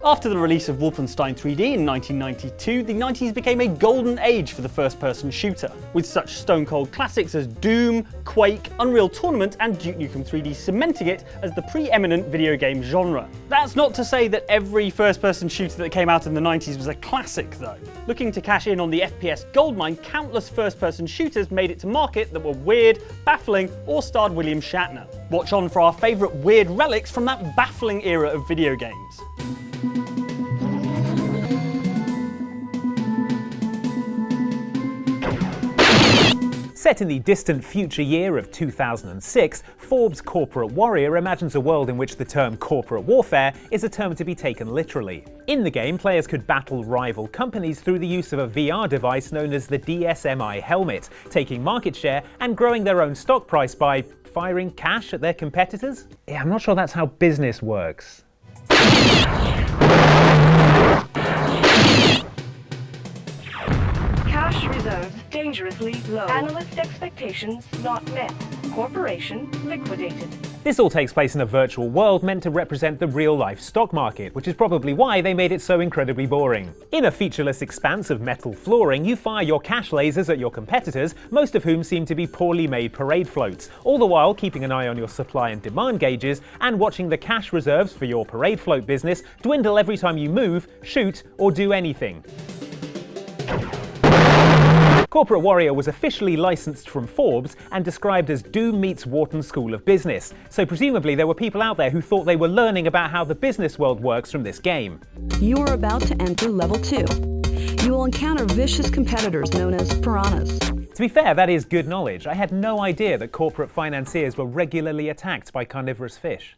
After the release of Wolfenstein 3D in 1992, the 90s became a golden age for the first-person shooter, with such stone-cold classics as Doom, Quake, Unreal Tournament and Duke Nukem 3D cementing it as the preeminent video game genre. That's not to say that every first-person shooter that came out in the 90s was a classic though. Looking to cash in on the FPS goldmine, countless first-person shooters made it to market that were weird, baffling, or starred William Shatner. Watch on for our favourite weird relics from that baffling era of video games. Set in the distant future year of 2006, Forbes Corporate Warrior imagines a world in which the term corporate warfare is a term to be taken literally. In the game, players could battle rival companies through the use of a VR device known as the DSMI helmet, taking market share and growing their own stock price by firing cash at their competitors? Yeah, I'm not sure that's how business works. Cash reserves dangerously low. Analyst expectations not met. Corporation liquidated. This all takes place in a virtual world meant to represent the real-life stock market, which is probably why they made it so incredibly boring. In a featureless expanse of metal flooring, you fire your cash lasers at your competitors, most of whom seem to be poorly made parade floats, all the while keeping an eye on your supply and demand gauges and watching the cash reserves for your parade float business dwindle every time you move, shoot, or do anything. Corporate Warrior was officially licensed from Forbes and described as Doom meets Wharton School of Business, so presumably there were people out there who thought they were learning about how the business world works from this game. You are about to enter Level 2. You will encounter vicious competitors known as piranhas. To be fair, that is good knowledge. I had no idea that corporate financiers were regularly attacked by carnivorous fish.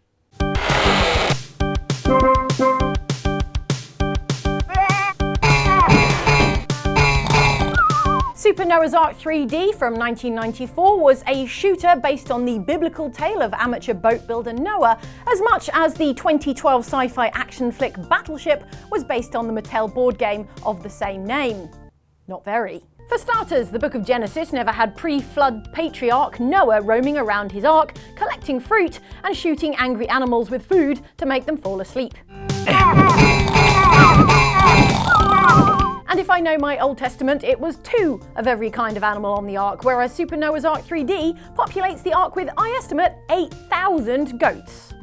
Super Noah's Ark 3D from 1994 was a shooter based on the biblical tale of amateur boat builder Noah, as much as the 2012 sci-fi action flick Battleship was based on the Mattel board game of the same name. Not very. For starters, the Book of Genesis never had pre-flood patriarch Noah roaming around his ark, collecting fruit and shooting angry animals with food to make them fall asleep. And if I know my Old Testament, it was 2 of every kind of animal on the Ark, whereas Super Noah's Ark 3D populates the Ark with, I estimate, 8,000 goats.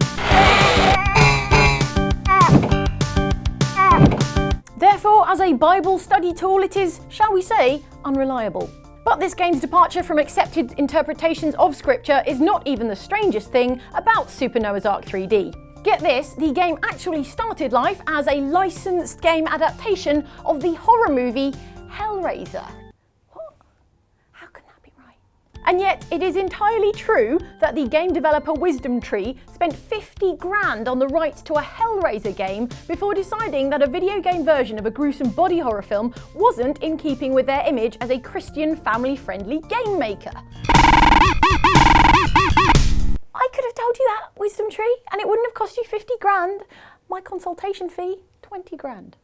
Therefore, as a Bible study tool, it is, shall we say, unreliable. But this game's departure from accepted interpretations of Scripture is not even the strangest thing about Super Noah's Ark 3D. Get this, the game actually started life as a licensed game adaptation of the horror movie Hellraiser. What? How can that be right? And yet, it is entirely true that the game developer Wisdom Tree spent 50 grand on the rights to a Hellraiser game before deciding that a video game version of a gruesome body horror film wasn't in keeping with their image as a Christian family-friendly game maker. I could have told you that, Wisdom Tree, and it wouldn't have cost you 50 grand. My consultation fee, 20 grand.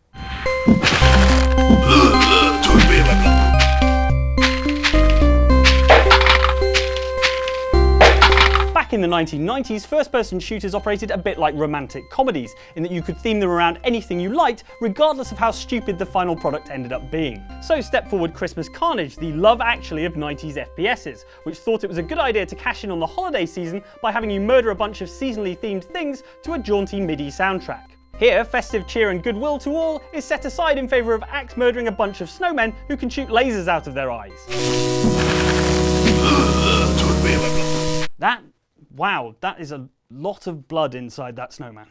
Back in the 1990s, first-person shooters operated a bit like romantic comedies, in that you could theme them around anything you liked, regardless of how stupid the final product ended up being. So step forward Christmas Carnage, the Love Actually of 90s FPSes, which thought it was a good idea to cash in on the holiday season by having you murder a bunch of seasonally themed things to a jaunty MIDI soundtrack. Here, festive cheer and goodwill to all is set aside in favour of axe murdering a bunch of snowmen who can shoot lasers out of their eyes. Wow, that is a lot of blood inside that snowman.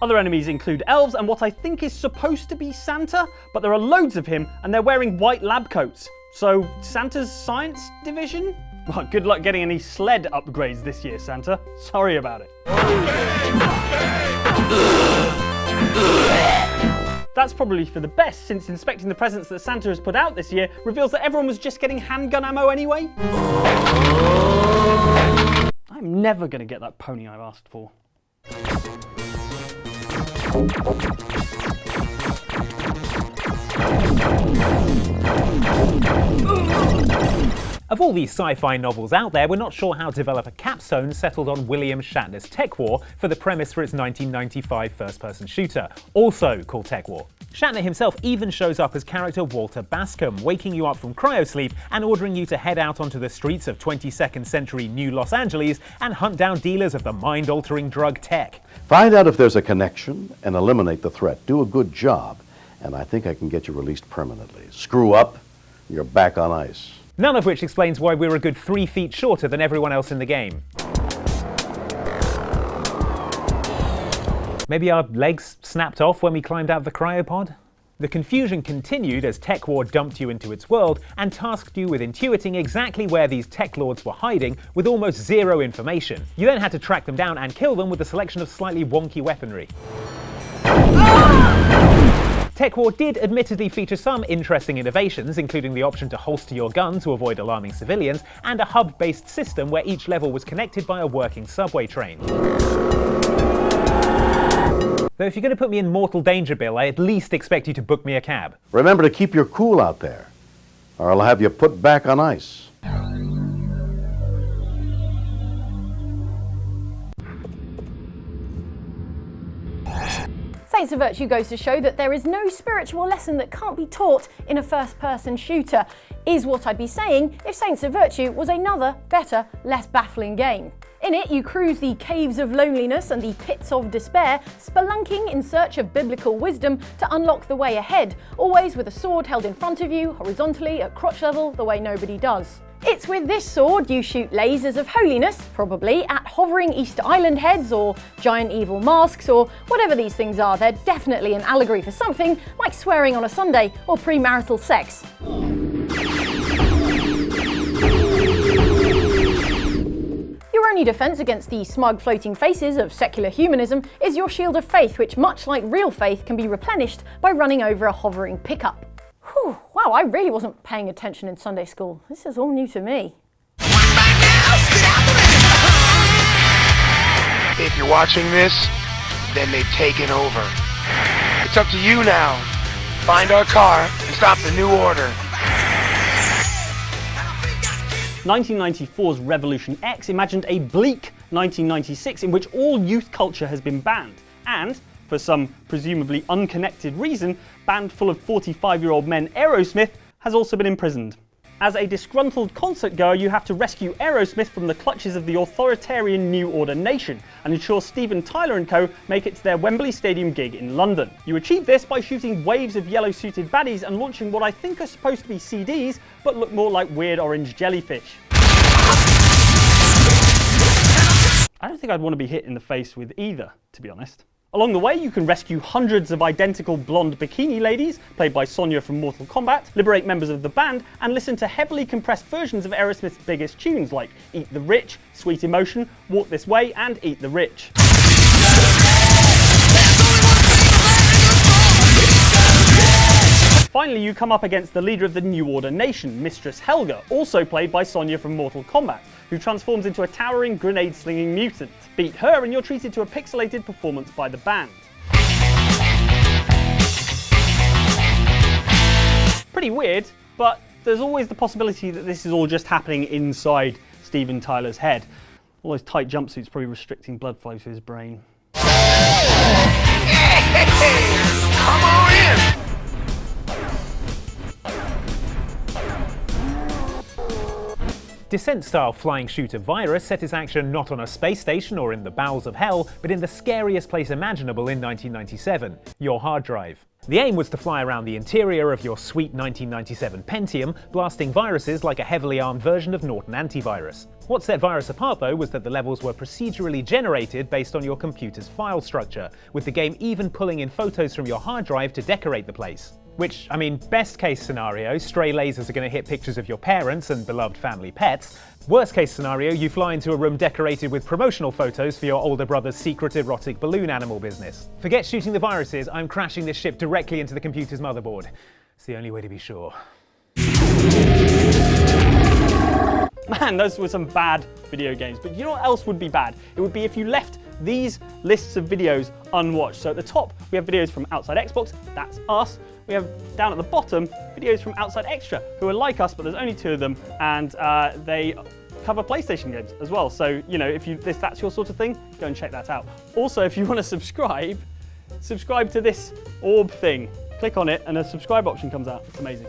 Other enemies include elves and what I think is supposed to be Santa, but there are loads of him and they're wearing white lab coats. So, Santa's science division? Well, good luck getting any sled upgrades this year, Santa. Sorry about it. That's probably for the best, since inspecting the presents that Santa has put out this year reveals that everyone was just getting handgun ammo anyway. I'm never going to get that pony I've asked for. Of all these sci-fi novels out there, we're not sure how developer Capstone settled on William Shatner's TekWar for the premise for its 1995 first-person shooter, also called TekWar. Shatner himself even shows up as character Walter Bascom, waking you up from cryosleep and ordering you to head out onto the streets of 22nd century New Los Angeles and hunt down dealers of the mind-altering drug tech. Find out if there's a connection and eliminate the threat. Do a good job, and I think I can get you released permanently. Screw up, you're back on ice. None of which explains why we're a good 3 feet shorter than everyone else in the game. Maybe our legs snapped off when we climbed out of the cryopod? The confusion continued as TekWar dumped you into its world and tasked you with intuiting exactly where these tech lords were hiding with almost zero information. You then had to track them down and kill them with a selection of slightly wonky weaponry. TekWar did admittedly feature some interesting innovations, including the option to holster your gun to avoid alarming civilians, and a hub-based system where each level was connected by a working subway train. Though if you're going to put me in mortal danger, Bill, I at least expect you to book me a cab. Remember to keep your cool out there, or I'll have you put back on ice. Saints of Virtue goes to show that there is no spiritual lesson that can't be taught in a first-person shooter, is what I'd be saying if Saints of Virtue was another, better, less baffling game. In it, you cruise the caves of loneliness and the pits of despair, spelunking in search of biblical wisdom to unlock the way ahead, always with a sword held in front of you, horizontally, at crotch level, the way nobody does. It's with this sword you shoot lasers of holiness, probably, at hovering Easter Island heads or giant evil masks or whatever these things are. They're definitely an allegory for something, like swearing on a Sunday or premarital sex. Your only defence against the smug floating faces of secular humanism is your shield of faith, which, much like real faith, can be replenished by running over a hovering pickup. Whew, wow, I really wasn't paying attention in Sunday school. This is all new to me. If you're watching this, then they've taken over. It's up to you now. Find our car and stop the new order. 1994's Revolution X imagined a bleak 1996 in which all youth culture has been banned, and, for some presumably unconnected reason, band full of 45-year-old men Aerosmith has also been imprisoned. As a disgruntled concert goer, you have to rescue Aerosmith from the clutches of the authoritarian New Order nation and ensure Steven Tyler and co make it to their Wembley Stadium gig in London. You achieve this by shooting waves of yellow-suited baddies and launching what I think are supposed to be CDs, but look more like weird orange jellyfish. I don't think I'd want to be hit in the face with either, to be honest. Along the way, you can rescue hundreds of identical blonde bikini ladies, played by Sonya from Mortal Kombat, liberate members of the band, and listen to heavily compressed versions of Aerosmith's biggest tunes like Eat the Rich, Sweet Emotion, Walk This Way, and Eat the Rich. Finally, you come up against the leader of the New Order nation, Mistress Helga, also played by Sonya from Mortal Kombat, who transforms into a towering grenade-slinging mutant. Beat her and you're treated to a pixelated performance by the band. Pretty weird, but there's always the possibility that this is all just happening inside Steven Tyler's head. All those tight jumpsuits probably restricting blood flow to his brain. Come on in! Descent-style flying shooter Virus set its action not on a space station or in the bowels of hell, but in the scariest place imaginable in 1997, your hard drive. The aim was to fly around the interior of your sweet 1997 Pentium, blasting viruses like a heavily armed version of Norton Antivirus. What set Virus apart, though, was that the levels were procedurally generated based on your computer's file structure, with the game even pulling in photos from your hard drive to decorate the place. Which, I mean, best case scenario, stray lasers are going to hit pictures of your parents and beloved family pets. Worst case scenario, you fly into a room decorated with promotional photos for your older brother's secret erotic balloon animal business. Forget shooting the viruses, I'm crashing this ship directly into the computer's motherboard. It's the only way to be sure. Man, those were some bad video games, but you know what else would be bad? It would be if you left these lists of videos unwatched. So at the top, we have videos from Outside Xbox, that's us. We have down at the bottom, videos from Outside Extra, who are like us, but there's only 2 of them, and they cover PlayStation games as well. So, you know, if that's your sort of thing, go and check that out. Also, if you want to subscribe to this orb thing. Click on it and a subscribe option comes out. It's amazing.